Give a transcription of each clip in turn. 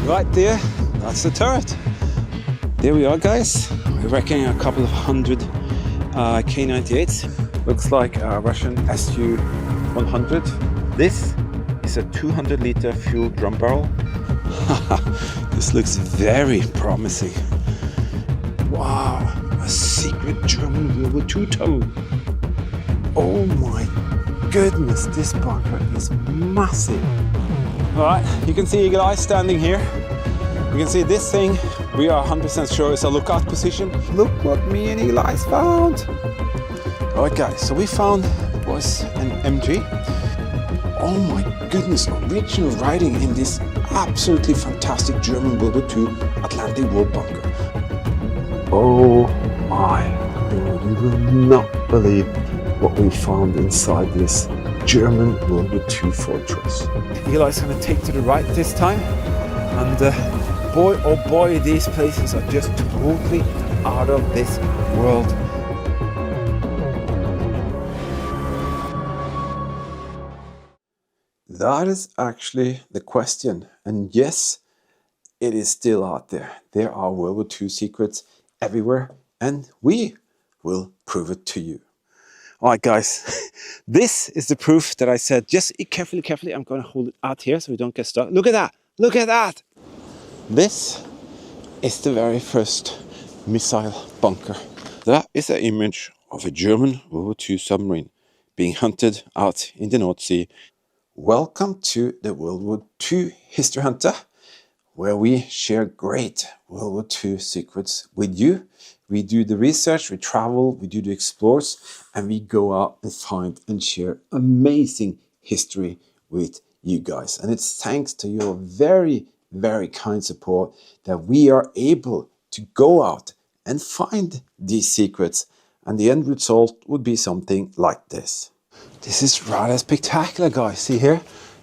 Right there, that's the turret. There we are, guys. We're wrecking a couple of hundred K98s. Looks like a Russian Su-100. This is a 200-liter fuel drum barrel. This looks very promising. Wow, a secret German WW2 tunnel. Oh my goodness, this bunker is massive. All right, you can see Eagle Eye standing here. You can see this thing, we are 100% sure is a lookout position. Look what me and Eagle Eyes found. All right, guys, so we found was an MG. Oh my goodness, original writing in this absolutely fantastic German WW2 Atlantic wall bunker. Oh my lord, you will not believe what we found inside this German WW2 fortress. Eagle Eye's going to take to the right this time, and boy oh boy, these places are just totally out of this world. That is actually the question, and yes, it is still out there. There are World War II secrets everywhere, and we will prove it to you. All right, guys, this is the proof that I said. Just carefully, I'm going to hold it out here so we don't get stuck. Look at that, look at that. This is the very first missile bunker. That is an image of a German World War II submarine being hunted out in the North Sea. Welcome to the World War II History Hunter, where we share great World War II secrets with you. We do the research, we travel, we do the explores, and we go out and find and share amazing history with you guys. And it's thanks to your very, very kind support that we are able to go out and find these secrets. And the end result would be something like this. This is rather spectacular, guys. See here?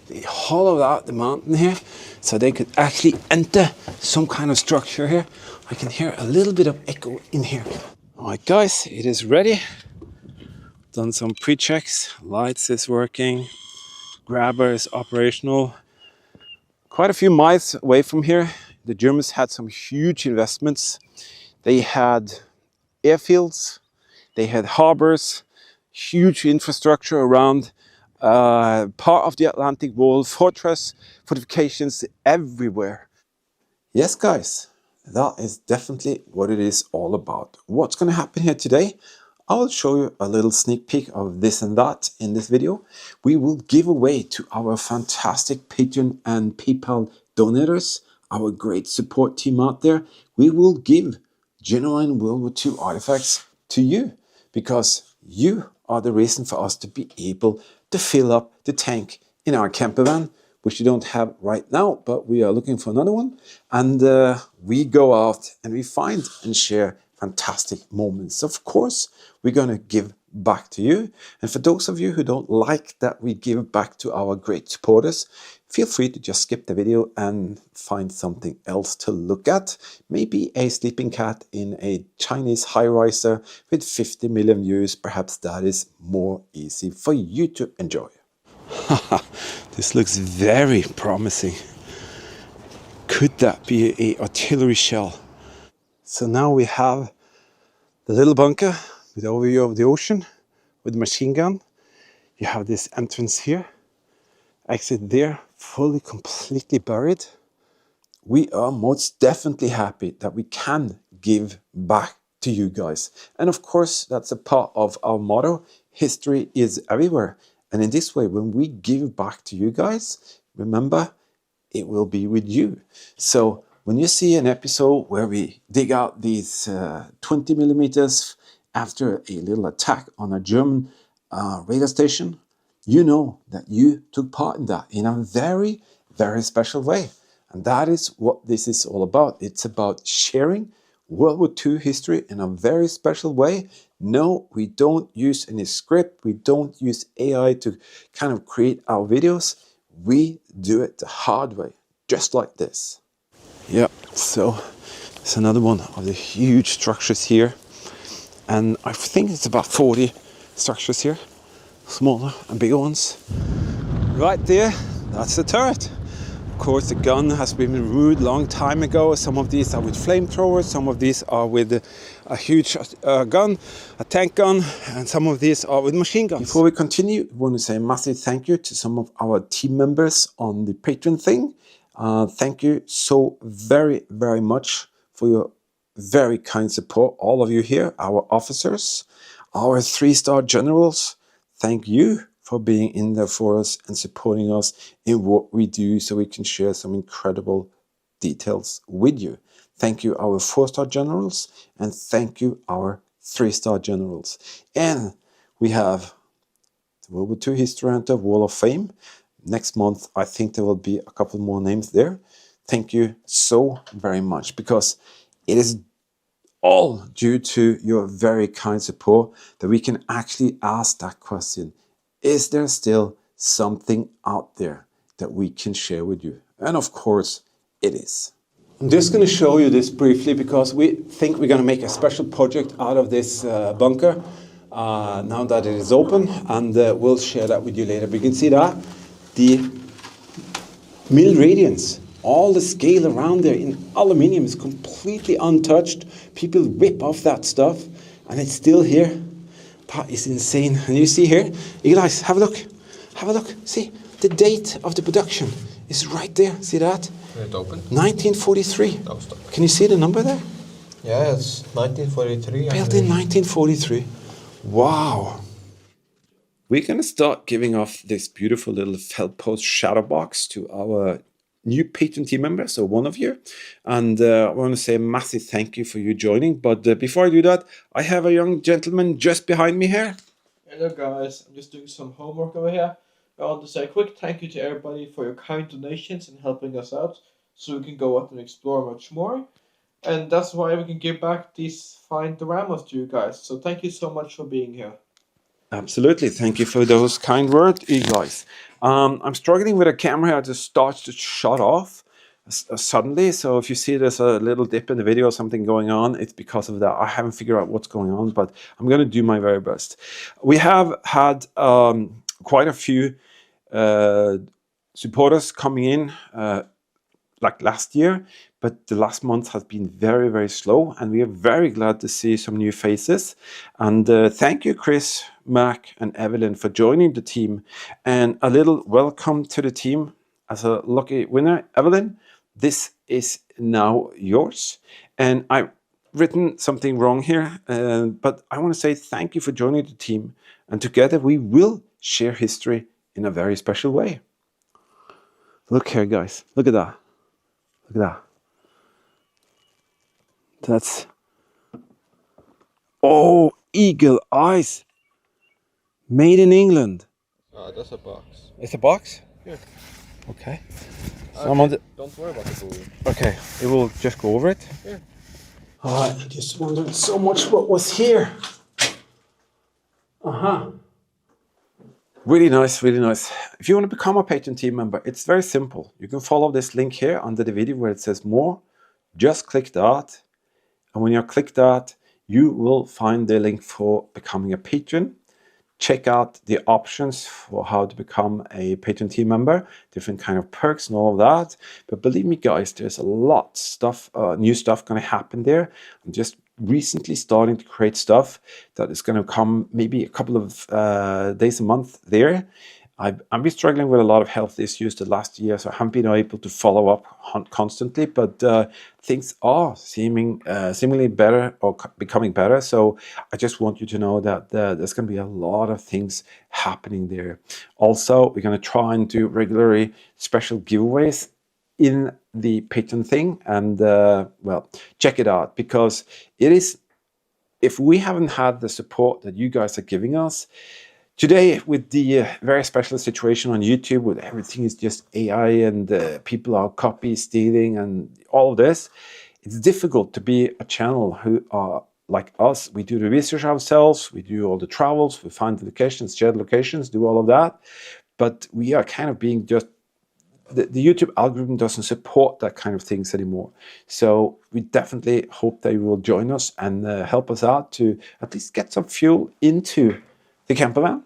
They hollowed out the mountain here so they could actually enter some kind of structure here. I can hear a little bit of echo in here. All right, guys, it is ready. Done some pre-checks. Lights is working. Grabber is operational. Quite a few miles away from here, the Germans had some huge investments. They had airfields, they had harbors, huge infrastructure around part of the Atlantic Wall, fortifications everywhere. Yes, guys, that is definitely what it is all about. What's going to happen here today? I'll show you a little sneak peek of this and that in this video. We will give away to our fantastic Patreon and PayPal donators, our great support team out there. We will give genuine World War II artifacts to you because you are the reason for us to be able to fill up the tank in our camper van, which we don't have right now, but we are looking for another one. And we go out and we find and share fantastic moments. Of course, we're going to give back to you. And for those of you who don't like that we give back to our great supporters, feel free to just skip the video and find something else to look at. Maybe a sleeping cat in a Chinese high-riser with 50 million views. Perhaps that is more easy for you to enjoy. This looks very promising. Could that be an artillery shell? So now we have the little bunker with the overview of the ocean with the machine gun. You have this entrance here, exit there, fully completely buried. We are most definitely happy that we can give back to you guys. And of course, that's a part of our motto, history is everywhere. And in this way, when we give back to you guys, remember, it will be with you. So when you see an episode where we dig out these 20 millimeters after a little attack on a German radar station, you know that you took part in that in a very, very special way. And that is what this is all about. It's about sharing World War II history in a very special way. No, we don't use any script. We don't use AI to kind of create our videos. We do it the hard way, just like this. Yeah, so it's another one of the huge structures here. And I think it's about 40 structures here, smaller and bigger ones. Right there, that's the turret. Of course, the gun has been removed long time ago. Some of these are with flamethrowers, some of these are with a huge gun, a tank gun, and some of these are with machine guns. Before we continue, I want to say a massive thank you to some of our team members on the Patreon thing. Thank you so very, very much for your very kind support. All of you here, our officers, our 3-star generals, thank you for being in there for us and supporting us in what we do so we can share some incredible details with you. Thank you, our 4-star generals, and thank you, our 3-star generals. And we have the WW2 History Hunter Wall of Fame. Next month, I think there will be a couple more names there. Thank you so very much, because it is all due to your very kind support that we can actually ask that question. Is there still something out there that we can share with you? And of course, it is. I'm just going to show you this briefly because we think we're going to make a special project out of this bunker now that it is open, and we'll share that with you later. But you can see that the mill radiance, all the scale around there in aluminium is completely untouched. People rip off that stuff and it's still here. That is insane. And you see here, you guys, have a look. Have a look. See, the date of the production is right there. See that? It open? 1943. No, stop. Can you see the number there? Yeah, it's 1943. Built in 1943. Wow. We're going to start giving off this beautiful little felt post shadow box to our new Patreon team member, so one of you. And I want to say a massive thank you for you joining. But before I do that, I have a young gentleman just behind me here. Hello guys, I'm just doing some homework over here. I want to say a quick thank you to everybody for your kind donations and helping us out so we can go out and explore much more. And that's why we can give back these fine dioramas to you guys. So thank you so much for being here. Absolutely. Thank you for those kind words, you guys. I'm struggling with a camera here. It just starts to shut off suddenly. So if you see there's a little dip in the video or something going on, it's because of that. I haven't figured out what's going on, but I'm going to do my very best. We have had quite a few supporters coming in like last year, but the last month has been very, very slow, and we are very glad to see some new faces. And thank you, Chris, Mark, and Evelyn for joining the team. And a little welcome to the team as a lucky winner. Evelyn, this is now yours. And I've written something wrong here, but I want to say thank you for joining the team. And together we will share history in a very special way. Look here, guys. Look at that. Look at that. That's... Oh, eagle eyes. Made in England. That's a box. It's a box? Yeah. Okay. Okay, don't worry about the bowl. Okay, it will just go over it? Yeah. I just wondered so much what was here. Uh-huh. Really nice, really nice. If you want to become a Patreon team member, it's very simple. You can follow this link here under the video where it says more. Just click that. And when you click that, you will find the link for becoming a patron. Check out the options for how to become a Patreon team member, different kind of perks and all of that. But believe me, guys, there's a lot of stuff, new stuff going to happen there. I'm just recently starting to create stuff that is going to come maybe a couple of days a month there. I've been struggling with a lot of health issues the last year, so I haven't been able to follow up constantly, but things are seemingly better or becoming better. So I just want you to know that there's going to be a lot of things happening there. Also, we're going to try and do regularly special giveaways in the Patreon thing, and well, check it out, because it is, if we haven't had the support that you guys are giving us today, with the very special situation on YouTube, with everything is just AI and people are copy stealing and all of this, it's difficult to be a channel who are like us. We do the research ourselves, we do all the travels, we find the locations, share the locations, do all of that, but we are kind of being just, the YouTube algorithm doesn't support that kind of things anymore. So we definitely hope that you will join us and help us out to at least get some fuel into the camper van.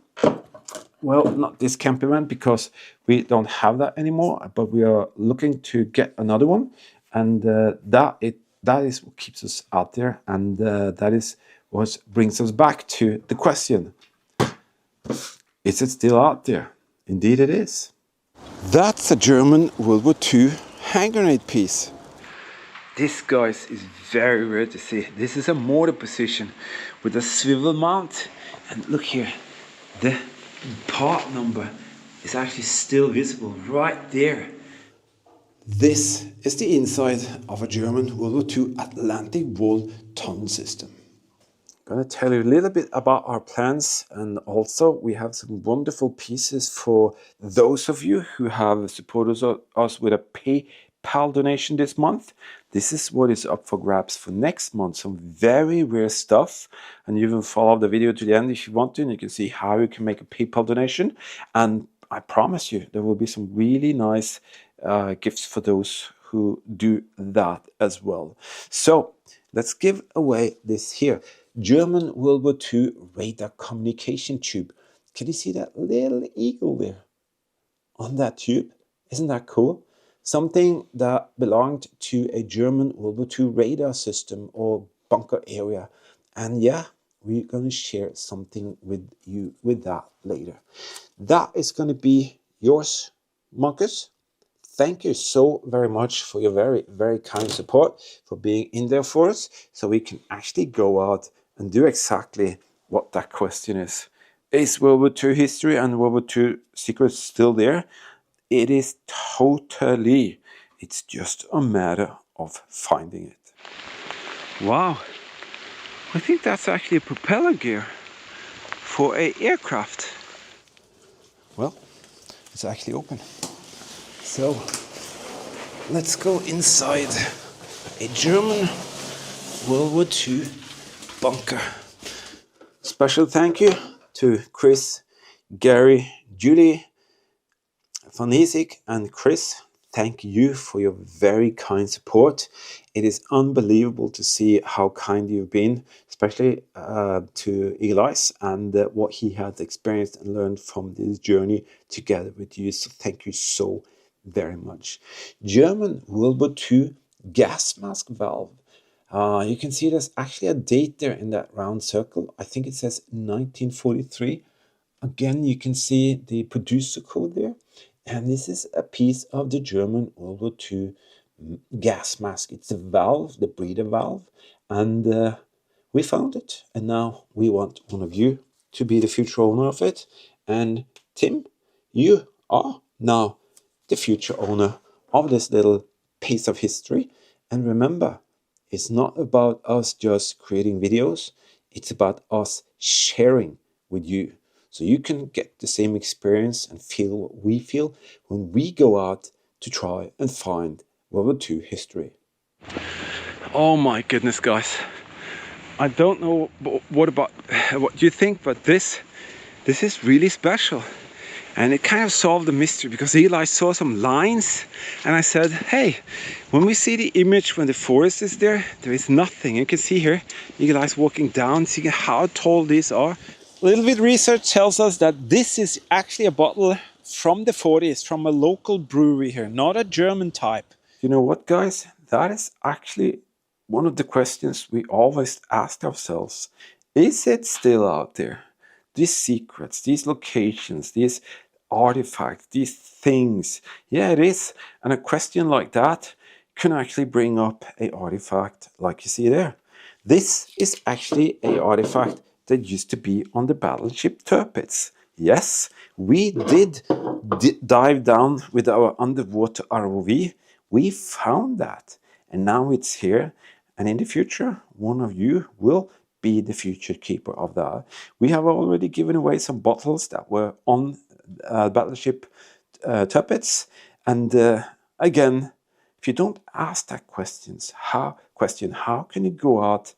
well, not this camp event because we don't have that anymore, but we are looking to get another one, and that is what keeps us out there, and that is what brings us back to the question: is it still out there? Indeed, it is. That's a German World War II hand grenade piece. This, guys, is very rare to see. This is a mortar position with a swivel mount, and look here, the part number is actually still visible right there. This is the inside of a German World War II Atlantic wall tunnel system. I'm going to tell you a little bit about our plans, and also we have some wonderful pieces for those of you who have supported us with a PayPal donation this month. This is what is up for grabs for next month. Some very rare stuff, and you can follow the video to the end if you want to, and you can see how you can make a PayPal donation. And I promise you there will be some really nice gifts for those who do that as well. So let's give away this here German World War II radar communication tube. Can you see that little eagle there on that tube? Isn't that cool? Something that belonged to a German World War II radar system or bunker area. And yeah, we're going to share something with you with that later. That is going to be yours, Marcus. Thank you so very much for your very, very kind support, for being in there for us, so we can actually go out and do exactly what that question is. Is World War II history and World War II secrets still there? It is totally. It's just a matter of finding it. Wow, I think that's actually a propeller gear for an aircraft. Well, it's actually open. So let's go inside a German World War II bunker. Special thank you to Chris, Gary, Julie, Van Heesik, and Chris. Thank you for your very kind support. It is unbelievable to see how kind you've been, especially to Elias and what he has experienced and learned from this journey together with you. So thank you so very much. German World War II gas mask valve. You can see there's actually a date there in that round circle. I think it says 1943. Again, you can see the producer code there. And this is a piece of the German World War II gas mask. It's the valve, the breather valve. And we found it. And now we want one of you to be the future owner of it. And Tim, you are now the future owner of this little piece of history. And remember, it's not about us just creating videos. It's about us sharing with you. So you can get the same experience and feel what we feel when we go out to try and find World War II history. Oh my goodness, guys. I don't know what do you think, but this is really special. And it kind of solved the mystery because Eli saw some lines and I said, hey, when we see the image when the forest is there, there is nothing. You can see here, Eli's walking down, seeing how tall these are. A little bit research tells us that this is actually a bottle from the 40s, from a local brewery here, not a German type. You know what, guys? That is actually one of the questions we always ask ourselves. Is it still out there? These secrets, these locations, these artifacts, these things. Yeah, it is. And a question like that can actually bring up an artifact like you see there. This is actually an artifact that used to be on the battleship Tirpitz. Yes, we did dive down with our underwater ROV. We found that, and now it's here. And in the future, one of you will be the future keeper of that. We have already given away some bottles that were on battleship Tirpitz. And again, if you don't ask that question, how can you go out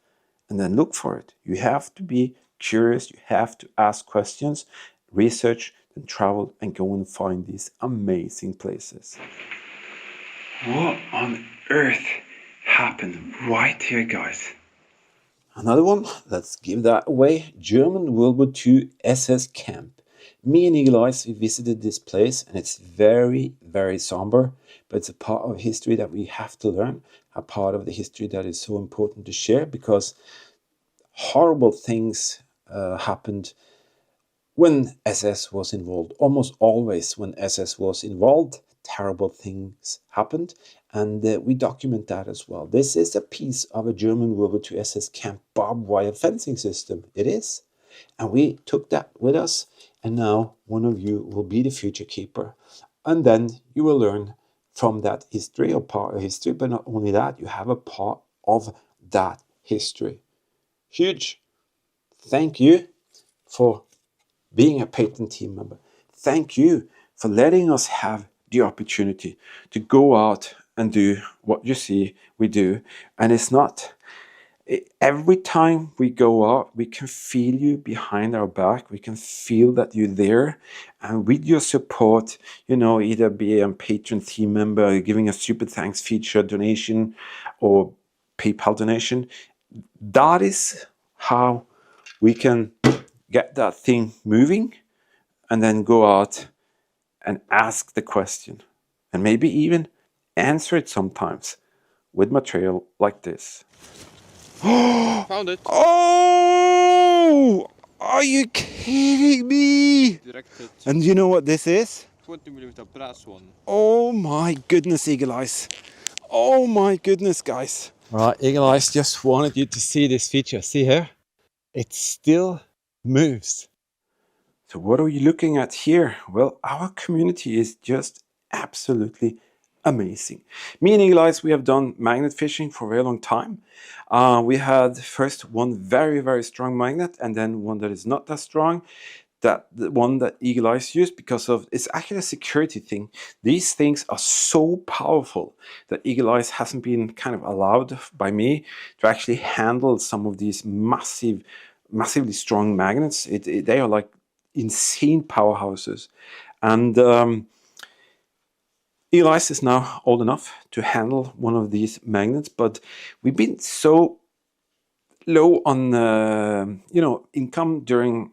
and then look for it? You have to be curious, you have to ask questions, research, and travel and go and find these amazing places. What on earth happened right here, guys? Another one, let's give that away. German World War II SS camp. Me and Eagle Eyes, we visited this place, and it's very, very somber, but it's a part of history that we have to learn, a part of the history that is so important to share, because horrible things happened when SS was involved. Almost always when SS was involved, terrible things happened, and we document that as well. This is a piece of a German World War II SS camp barbed wire fencing system. It is. And we took that with us, and now one of you will be the future keeper. And then you will learn from that history, or part of history, but not only that, you have a part of that history. Huge. Thank you for being a Patent team member. Thank you for letting us have the opportunity to go out and do what you see we do. And it's not, every time we go out, we can feel you behind our back. We can feel that you're there. And with your support, either be a Patreon team member, giving a super thanks feature donation or PayPal donation, that is how we can get that thing moving, and then go out and ask the question, and maybe even answer it sometimes with material like this. Found it. Oh, are you kidding me? Direct hit. And you know what this is? 20mm brass one. Oh my goodness, Eagle Eyes. Oh my goodness, guys. All right, Eagle Eyes just wanted you to see this feature. See here? It still moves. So what are you looking at here? Well, our community is just absolutely amazing. Me and Eagle Eyes, we have done magnet fishing for a very long time. We had first one very, very strong magnet, and then one that is not that strong. The one that Eagle Eyes used, because of, it's actually a security thing. These things are so powerful that Eagle Eyes hasn't been kind of allowed by me to actually handle some of these massively strong magnets. They are like insane powerhouses. And Eagle Eyes is now old enough to handle one of these magnets, but we've been so low on income during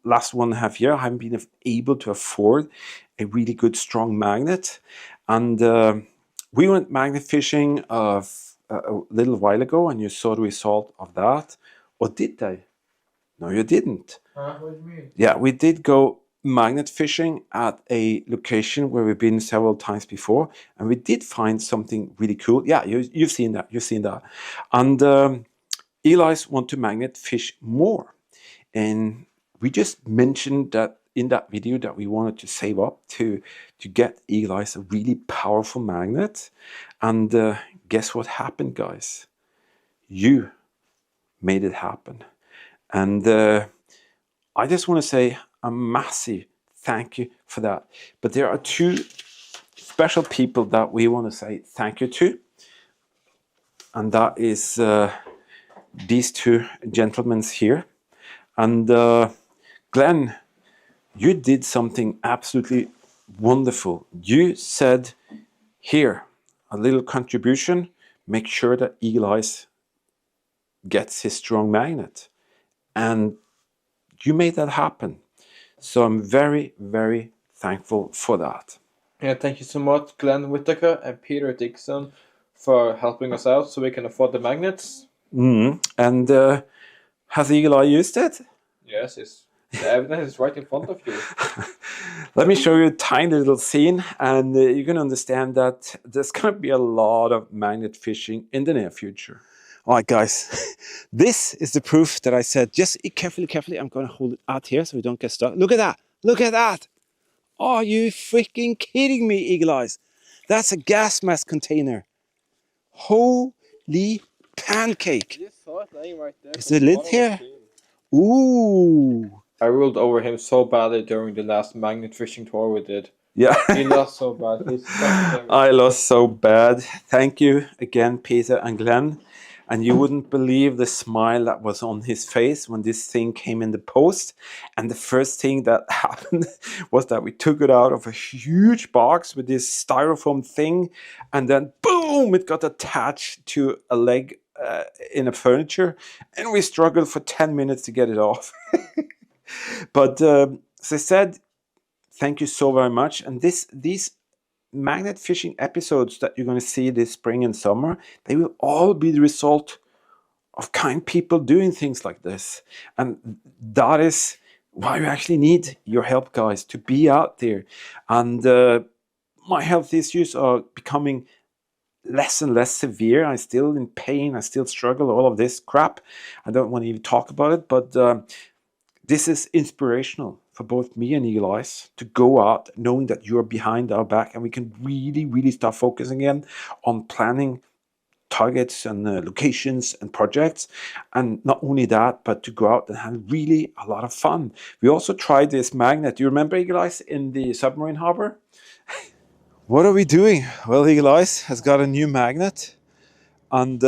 last 1.5 years. I haven't been able to afford a really good strong magnet, and we went magnet fishing a little while ago, and you saw the result of that. Or did they? No, you didn't. What do you mean? Yeah, we did go magnet fishing at a location where we've been several times before, and we did find something really cool. Yeah, you've seen that. You've seen that. And Eagle Eyes want to magnet fish more, and we just mentioned that in that video that we wanted to save up to get Eagle Eyes a really powerful magnet. And guess what happened, guys? You made it happen. And I just want to say a massive thank you for that. But there are two special people that we want to say thank you to. And that is these two gentlemen here. And Glenn, you did something absolutely wonderful. You said, here, a little contribution, make sure that Eagle Eyes gets his strong magnet. And you made that happen. So I'm very, very thankful for that. Yeah, thank you so much, Glenn Whittaker and Peter Dixon, for helping us out so we can afford the magnets. And has Eagle Eye used it? Yes, the evidence is right in front of you. Let me show you a tiny little scene, and you can understand that there's going to be a lot of magnet fishing in the near future. All right, guys, this is the proof that I said, just carefully, I'm going to hold it out here so we don't get stuck. Look at that, look at that. Are you freaking kidding me, Eagle Eyes? That's a gas mask container. Holy pancake. You saw it laying right there. Is the lid here? Ooh. I ruled over him so badly during the last magnet fishing tour we did. Yeah. He lost so bad. I lost so bad. Thank you again, Peter and Glenn. And you wouldn't believe the smile that was on his face when this thing came in the post. And the first thing that happened was that we took it out of a huge box with this styrofoam thing. And then boom, it got attached to a leg in a furniture. And we struggled for 10 minutes to get it off. But as I said, thank you so very much. And these magnet fishing episodes that you're going to see this spring and summer, they will all be the result of kind people doing things like this. And that is why we actually need your help, guys, to be out there. And my health issues are becoming less and less severe. I'm still in pain. I still struggle, all of this crap. I don't want to even talk about it, but this is inspirational for both me and Eagle Eyes to go out knowing that you're behind our back, and we can really, really start focusing again on planning targets and locations and projects. And not only that, but to go out and have really a lot of fun. We also tried this magnet. Do you remember Eagle Eyes in the submarine harbor? What are we doing? Well, Eagle Eyes has got a new magnet, and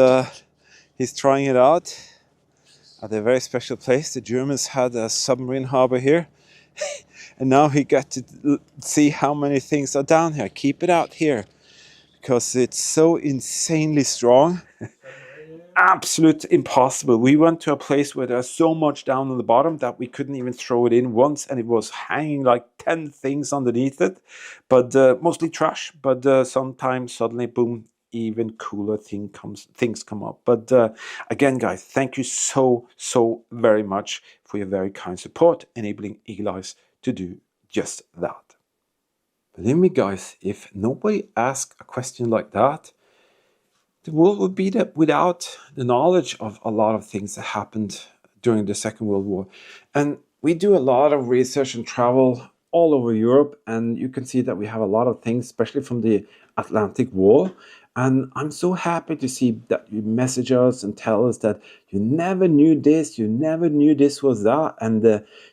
he's trying it out at a very special place. The Germans had a submarine harbor here, and now he got to see how many things are down here. Keep it out here, because it's so insanely strong. Absolute impossible. We went to a place where there's so much down on the bottom that we couldn't even throw it in once, and it was hanging like 10 things underneath it, but mostly trash. But sometimes suddenly, boom, even cooler things come up. But again, guys, thank you so very much for your very kind support, enabling Eagle Eyes to do just that. Believe me, guys, if nobody asked a question like that, the world would be without the knowledge of a lot of things that happened during the Second World War. And we do a lot of research and travel all over Europe, and you can see that we have a lot of things, especially from the Atlantic Wall. And I'm so happy to see that you message us and tell us that you never knew this, you never knew this was that, and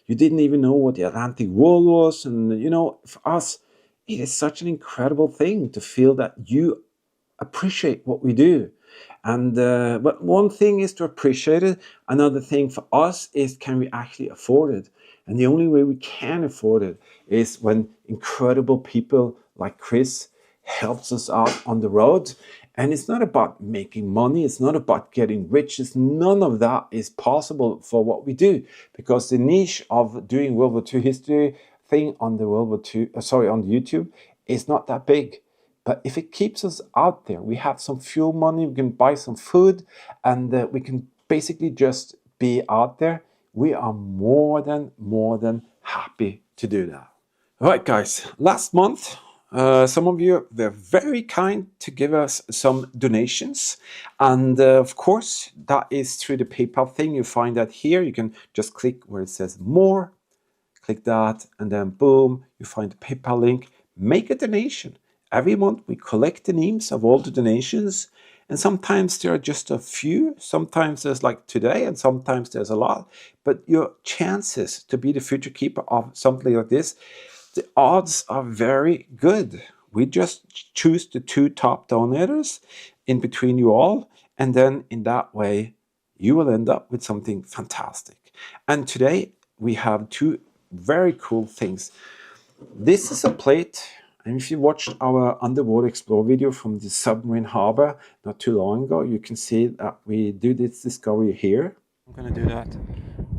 you didn't even know what the Atlantic Wall was. And, you know, for us, it is such an incredible thing to feel that you appreciate what we do. And but one thing is to appreciate it. Another thing for us is, can we actually afford it? And the only way we can afford it is when incredible people like Chris helps us out on the road. And it's not about making money, it's not about getting rich. None of that is possible for what we do, because the niche of doing World War II history thing on the on YouTube is not that big. But if it keeps us out there, we have some fuel money, we can buy some food, and we can basically just be out there. We are more than happy to do that. All right, guys, last month, some of you were very kind to give us some donations. And of course, that is through the PayPal thing. You find that here. You can just click where it says more, click that, and then boom, you find the PayPal link. Make a donation. Every month we collect the names of all the donations, and sometimes there are just a few, sometimes there's like today, and sometimes there's a lot. But your chances to be the future keeper of something like this, the odds are very good. We just choose the 2 top donators in between you all, and then in that way you will end up with something fantastic. And today we have 2 very cool things. This is a plate, and if you watched our underwater explore video from the submarine harbor not too long ago, you can see that we do this discovery here. I'm gonna do that.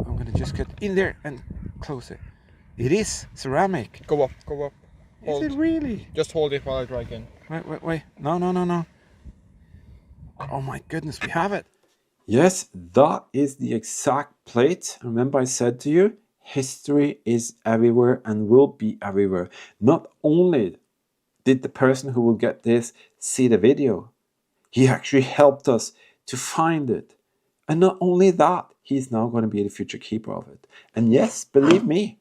I'm gonna just get in there and close it. It is ceramic. Go up, go up. Is it really? Just hold it while I try again. Wait. No. Oh my goodness, we have it. Yes, that is the exact plate. Remember I said to you, history is everywhere and will be everywhere. Not only did the person who will get this see the video, he actually helped us to find it. And not only that, he's now going to be the future keeper of it. And yes, believe me,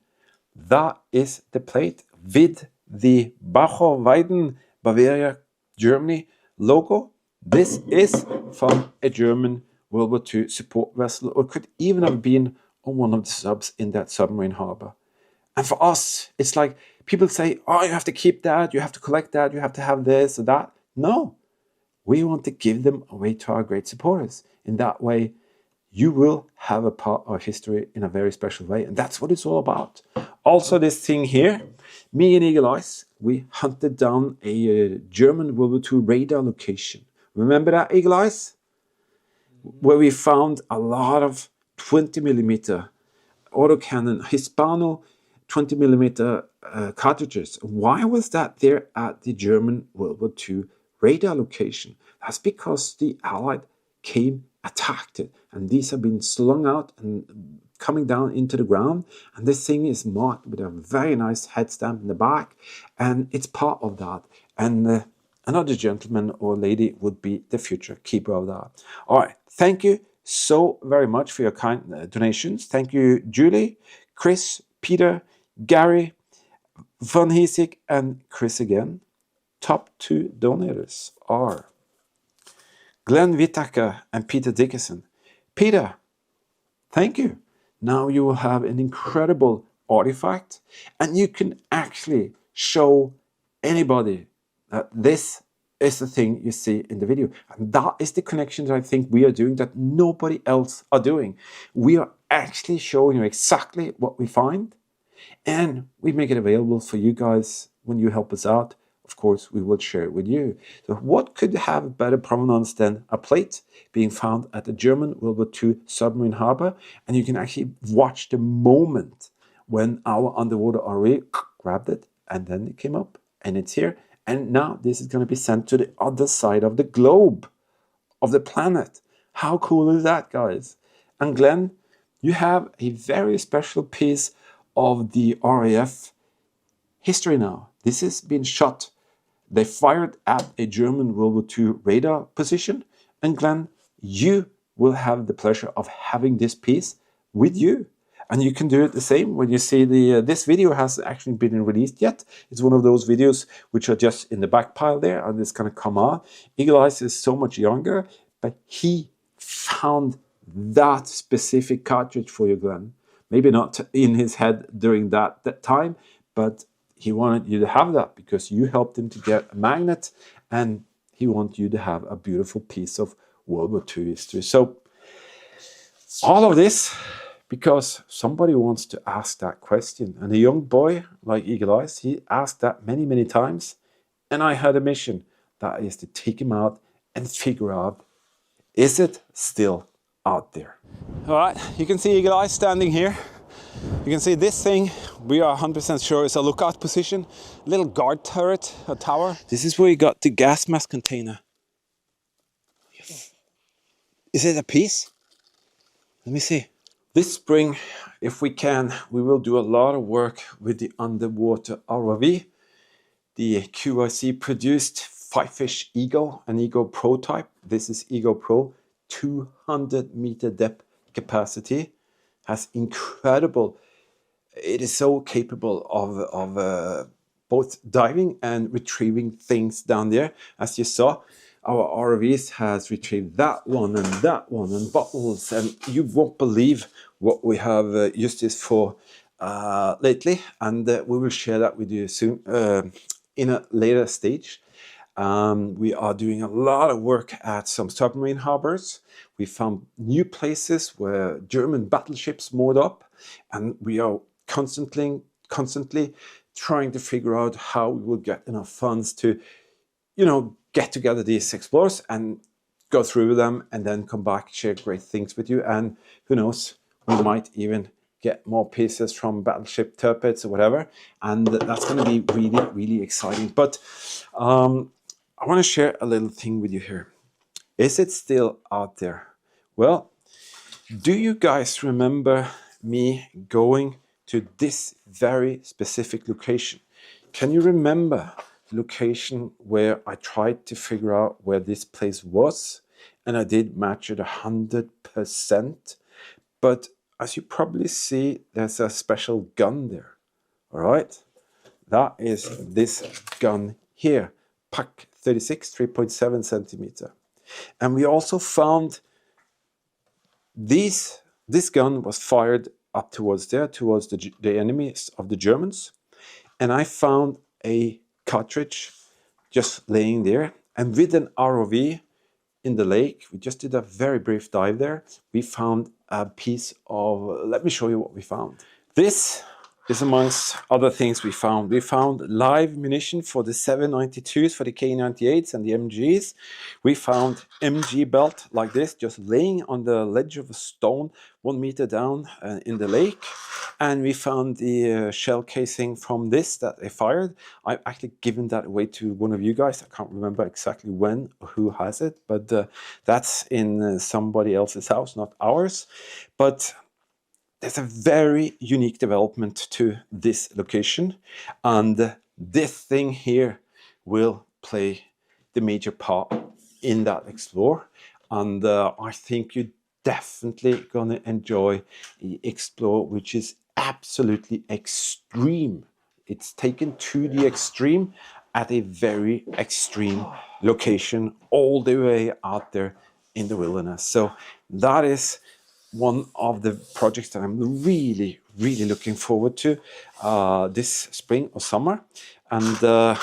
that is the plate with the Bacher Weiden, Bavaria, Germany logo. This is from a German World War II support vessel, or could even have been on one of the subs in that submarine harbor. And for us, it's like people say, oh, you have to keep that, you have to collect that, you have to have this or that. No, we want to give them away to our great supporters. In that way, you will have a part of history in a very special way. And that's what it's all about. Also, this thing here, me and Eagle Eyes, we hunted down a German World War II radar location. Remember that, Eagle Eyes? Where we found a lot of 20mm autocannon Hispano 20 millimeter cartridges. Why was that there at the German World War II radar location? That's because the Allied came, attacked it, and these have been slung out and coming down into the ground, and this thing is marked with a very nice head stamp in the back, and it's part of that. And another gentleman or lady would be the future keeper of that. All right, thank you so very much for your kind donations. Thank you, Julie, Chris, Peter, Gary, Van Heesik, and Chris again. Top 2 donors are Glenn Whittaker and Peter Dickerson. Peter, thank you. Now you will have an incredible artifact, and you can actually show anybody that this is the thing you see in the video. And that is the connection that I think we are doing that nobody else are doing. We are actually showing you exactly what we find, and we make it available for you guys when you help us out. Of course, we will share it with you. So what could have better provenance than a plate being found at the German World War II submarine harbor? And you can actually watch the moment when our underwater ROV grabbed it, and then it came up, and it's here. And now this is going to be sent to the other side of the globe, of the planet. How cool is that, guys? And Glenn, you have a very special piece of the RAF history now. This has been shot. They fired at a German World War II radar position. And Glenn, you will have the pleasure of having this piece with you. And you can do it the same when you see the, this video hasn't actually been released yet. It's one of those videos which are just in the back pile there, and it's going to come out. Eagle Eyes is so much younger, but he found that specific cartridge for you, Glenn. Maybe not in his head during that time, but he wanted you to have that because you helped him to get a magnet, and he wanted you to have a beautiful piece of World War II history. So all of this because somebody wants to ask that question. And a young boy like Eagle Eyes, he asked that many, many times. And I had a mission. That is to take him out and figure out, is it still out there? All right, you can see Eagle Eyes standing here. You can see this thing, we are 100% sure is a lookout position. A little guard turret, a tower. This is where you got the gas mask container. Is it a piece? Let me see. This spring, if we can, we will do a lot of work with the underwater ROV. The QIC produced Fifish Ego, an Ego Pro type. This is Ego Pro, 200 meter depth capacity. Has incredible, it is so capable of both diving and retrieving things down there. As you saw, our ROVs has retrieved that one and bottles, and you won't believe what we have used this for lately, and we will share that with you soon in a later stage. We are doing a lot of work at some submarine harbors. We found new places where German battleships moored up, and we are constantly trying to figure out how we will get enough funds to, you know, get together these explorers and go through them and then come back, share great things with you. And who knows, we might even get more pieces from battleship turrets or whatever. And that's going to be really, really exciting. But I want to share a little thing with you here. Is it still out there? Well, do you guys remember me going to this very specific location? Can you remember the location where I tried to figure out where this place was? And I did match it 100%. But as you probably see, there's a special gun there. All right? That is this gun here, PAC 36, 3.7 centimeter. And we also found this gun was fired up towards there, towards the enemies of the Germans. And I found a cartridge just laying there. And with an ROV in the lake, we just did a very brief dive there. We found a piece of, let me show you what we found. This is amongst other things we found. We found live munition for the 792s, for the K98s and the MGs. We found MG belt like this, just laying on the ledge of a stone 1 meter down in the lake. and we found the shell casing from this that they fired. I've actually given that away to one of you guys. I can't remember exactly when or who has it, but that's in somebody else's house, not ours. But there's a very unique development to this location, and this thing here will play the major part in that explore. And I think you're definitely gonna enjoy the explore, which is absolutely extreme. It's taken to the extreme at a very extreme location, all the way out there in the wilderness. So that is one of the projects that I'm really, really looking forward to this spring or summer. And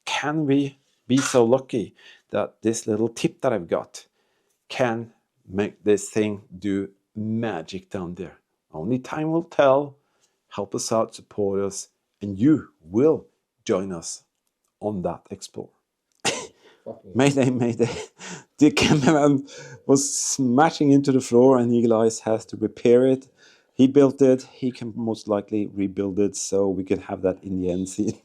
can we be so lucky that this little tip that I've got can make this thing do magic down there? Only time will tell. Help us out, support us, and you will join us on that explore. Mayday, mayday. The cameraman was smashing into the floor and Eagle Eyes has to repair it. He built it. He can most likely rebuild it so we can have that in the end scene.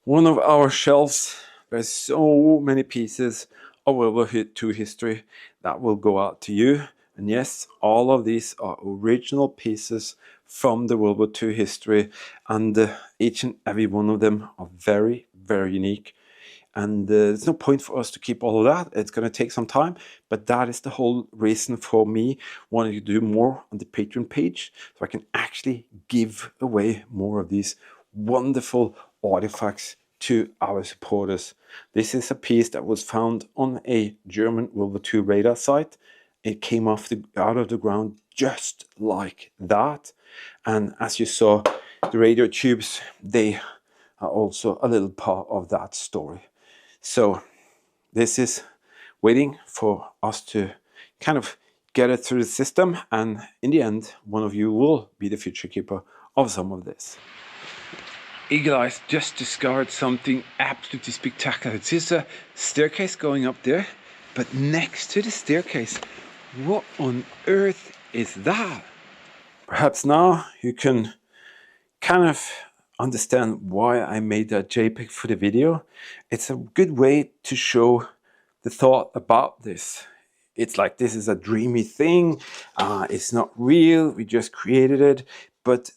One of our shelves, there's so many pieces of World War II history that will go out to you. And yes, all of these are original pieces from the World War II history, and each and every one of them are very, very unique. And there's no point for us to keep all of that. It's going to take some time, but that is the whole reason for me wanting to do more on the Patreon page, so I can actually give away more of these wonderful artifacts to our supporters. This is a piece that was found on a German World War II radar site. It came out of the ground just like that. And as you saw, the radio tubes, they are also a little part of that story. So this is waiting for us to kind of get it through the system, and in the end, one of you will be the future keeper of some of this. Eagle Eyes just discovered something absolutely spectacular. It's just a staircase going up there, but next to the staircase, what on earth is that? Perhaps now you can kind of understand why I made that JPEG for the video. It's a good way to show the thought about this. It's like this is a dreamy thing. It's not real. We just created it. But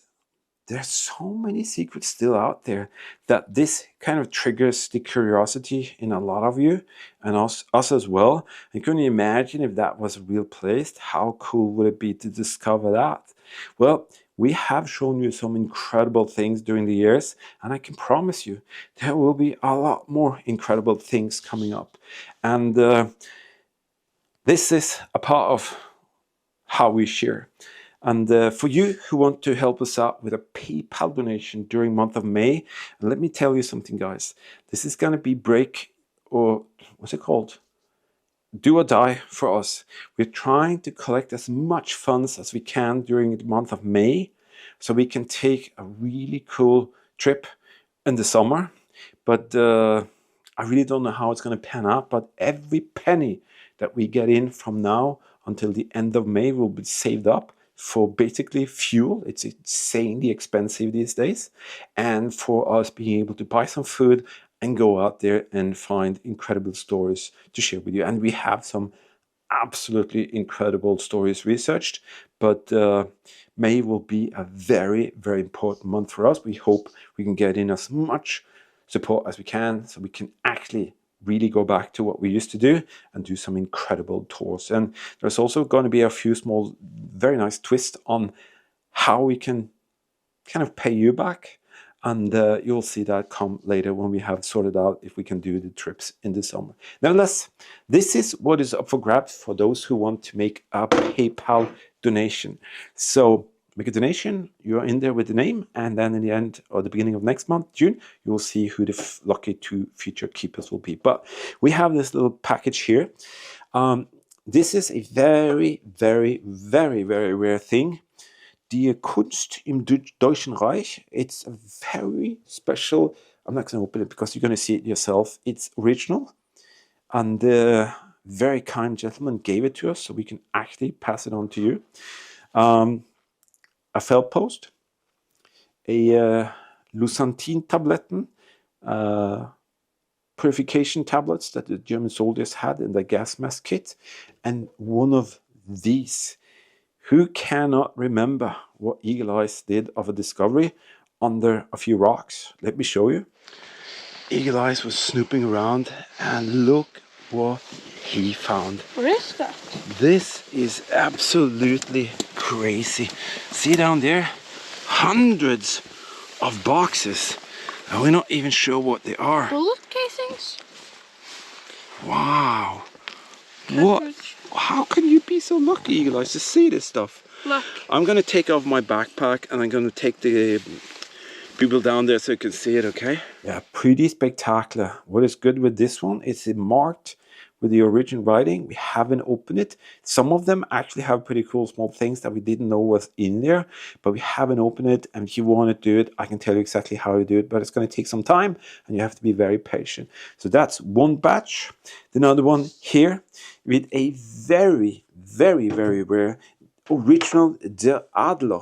there's so many secrets still out there that this kind of triggers the curiosity in a lot of you, and us as well. And can you imagine if that was a real place? How cool would it be to discover that? Well, we have shown you some incredible things during the years, and I can promise you there will be a lot more incredible things coming up. And this is a part of how we share. And for you who want to help us out with a PayPal donation during month of May, let me tell you something, guys. This is going to be break, or what's it called? Do or die for us. We're trying to collect as much funds as we can during the month of May, so we can take a really cool trip in the summer. But I really don't know how it's going to pan out, but every penny that we get in from now until the end of May will be saved up for basically fuel. It's insanely expensive these days, and for us being able to buy some food and go out there and find incredible stories to share with you. And we have some absolutely incredible stories researched, but May will be a very, very important month for us. We hope we can get in as much support as we can, so we can actually really go back to what we used to do and do some incredible tours. And there's also going to be a few small, very nice twists on how we can kind of pay you back. And you'll see that come later when we have sorted out if we can do the trips in the summer. Nevertheless, this is what is up for grabs for those who want to make a PayPal donation. So make a donation, you're in there with the name, and then in the end or the beginning of next month, June, you will see who the lucky 2 future keepers will be. But we have this little package here. This is a very, very, very, very rare thing. Die Kunst im Deutschen Reich. It's a very special. I'm not going to open it because you're going to see it yourself. It's original, and the very kind gentleman gave it to us so we can actually pass it on to you. a felt post, a Lusantin-tabletten, purification tablets that the German soldiers had in the gas mask kit, and one of these. Who cannot remember what Eagle Eyes did of a discovery under a few rocks? Let me show you. Eagle Eyes was snooping around, and look what he found. What is that? This is absolutely crazy. See down there? Hundreds of boxes. And we're not even sure what they are. Bullet casings? Wow. What? How can you be so lucky, Eagle Eyes, to see this stuff? Look. I'm going to take off my backpack and I'm going to take the people down there so you can see it, okay? Yeah, pretty spectacular. What is good with this one is it marked with the original writing. We haven't opened it. Some of them actually have pretty cool small things that we didn't know was in there, but we haven't opened it. And if you want to do it, I can tell you exactly how to do it, but it's going to take some time and you have to be very patient. So that's one batch. Another one here with a very, very, very rare original De Adler.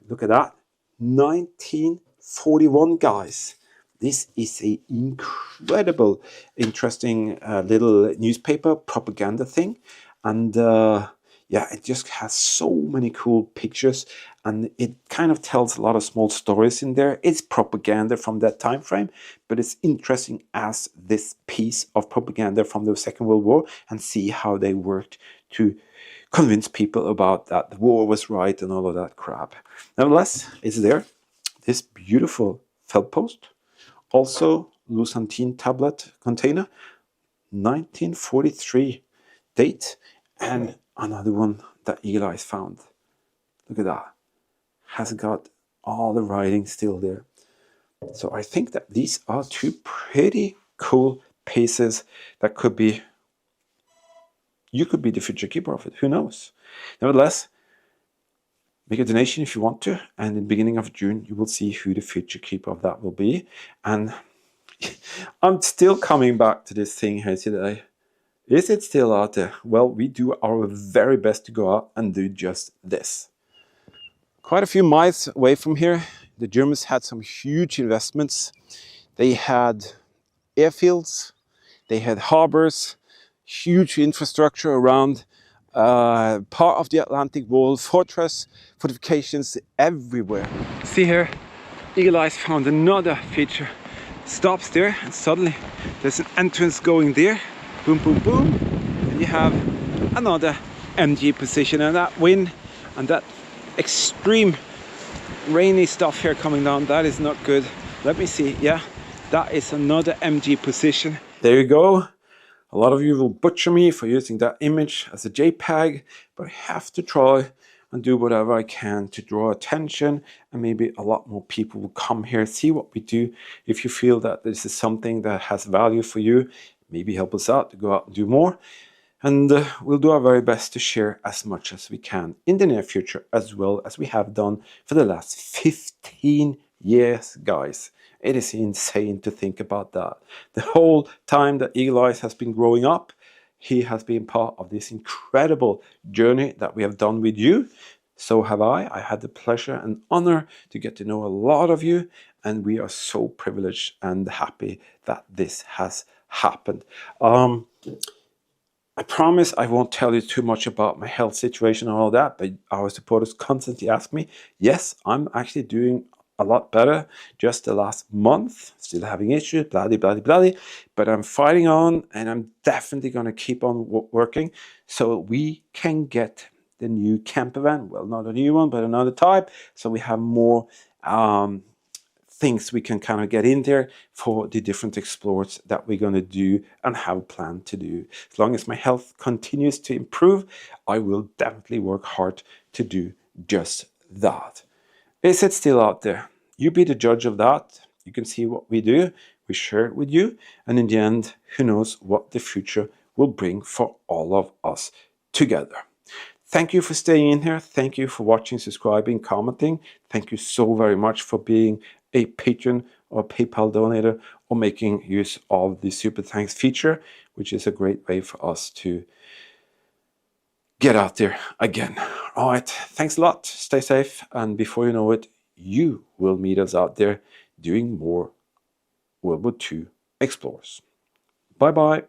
Look at that. 1941, guys. This is an incredible, interesting little newspaper propaganda thing. And yeah, it just has so many cool pictures and it kind of tells a lot of small stories in there. It's propaganda from that time frame, but it's interesting as this piece of propaganda from the Second World War and see how they worked to convince people about that the war was right and all of that crap. Nevertheless, it's there. This beautiful felt post. Also, Lusantin tablet container, 1943 date, and another one that Eagle Eyes found. Look at that. Has got all the writing still there. So I think that these are two pretty cool pieces that could be, you could be the future keeper of it. Who knows? Nevertheless, make a donation if you want to, and in the beginning of June you will see who the future keeper of that will be. And I'm still coming back to this thing here today. Is it still out there? Well, we do our very best to go out and do just this. Quite a few miles away from here, the Germans had some huge investments. They had airfields, they had harbors, huge infrastructure around part of the Atlantic Wall, fortifications everywhere. See here, Eagle Eyes found another feature. Stops there and suddenly there's an entrance going there. Boom, boom, boom. And you have another MG position, and that wind and that extreme rainy stuff here coming down, that is not good. Let me see. Yeah, that is another MG position. There you go. A lot of you will butcher me for using that image as a JPEG, but I have to try and do whatever I can to draw attention, and maybe a lot more people will come here, see what we do. If you feel that this is something that has value for you, maybe help us out to go out and do more. And we'll do our very best to share as much as we can in the near future, as well as we have done for the last 15 years, guys. It is insane to think about that. The whole time that Eagle Eyes has been growing up, he has been part of this incredible journey that we have done with you. So have I. I had the pleasure and honor to get to know a lot of you, and we are so privileged and happy that this has happened. I promise I won't tell you too much about my health situation and all that, but our supporters constantly ask me. Yes, I'm actually doing a lot better just the last month. Still having issues, blah, blah, blah, blah, but I'm fighting on, and I'm definitely going to keep on working so we can get the new camper van. Well, not a new one, but another type. So we have more things we can kind of get in there for the different explores that we're going to do and have planned to do. As long as my health continues to improve, I will definitely work hard to do just that. Is it still out there? You be the judge of that. You can see what we do. We share it with you. And in the end, who knows what the future will bring for all of us together. Thank you for staying in here. Thank you for watching, subscribing, commenting. Thank you so very much for being a patron or PayPal donator or making use of the Super Thanks feature, which is a great way for us to get out there again. All right, thanks a lot. Stay safe, and before you know it, you will meet us out there doing more World War II Explorers. Bye bye.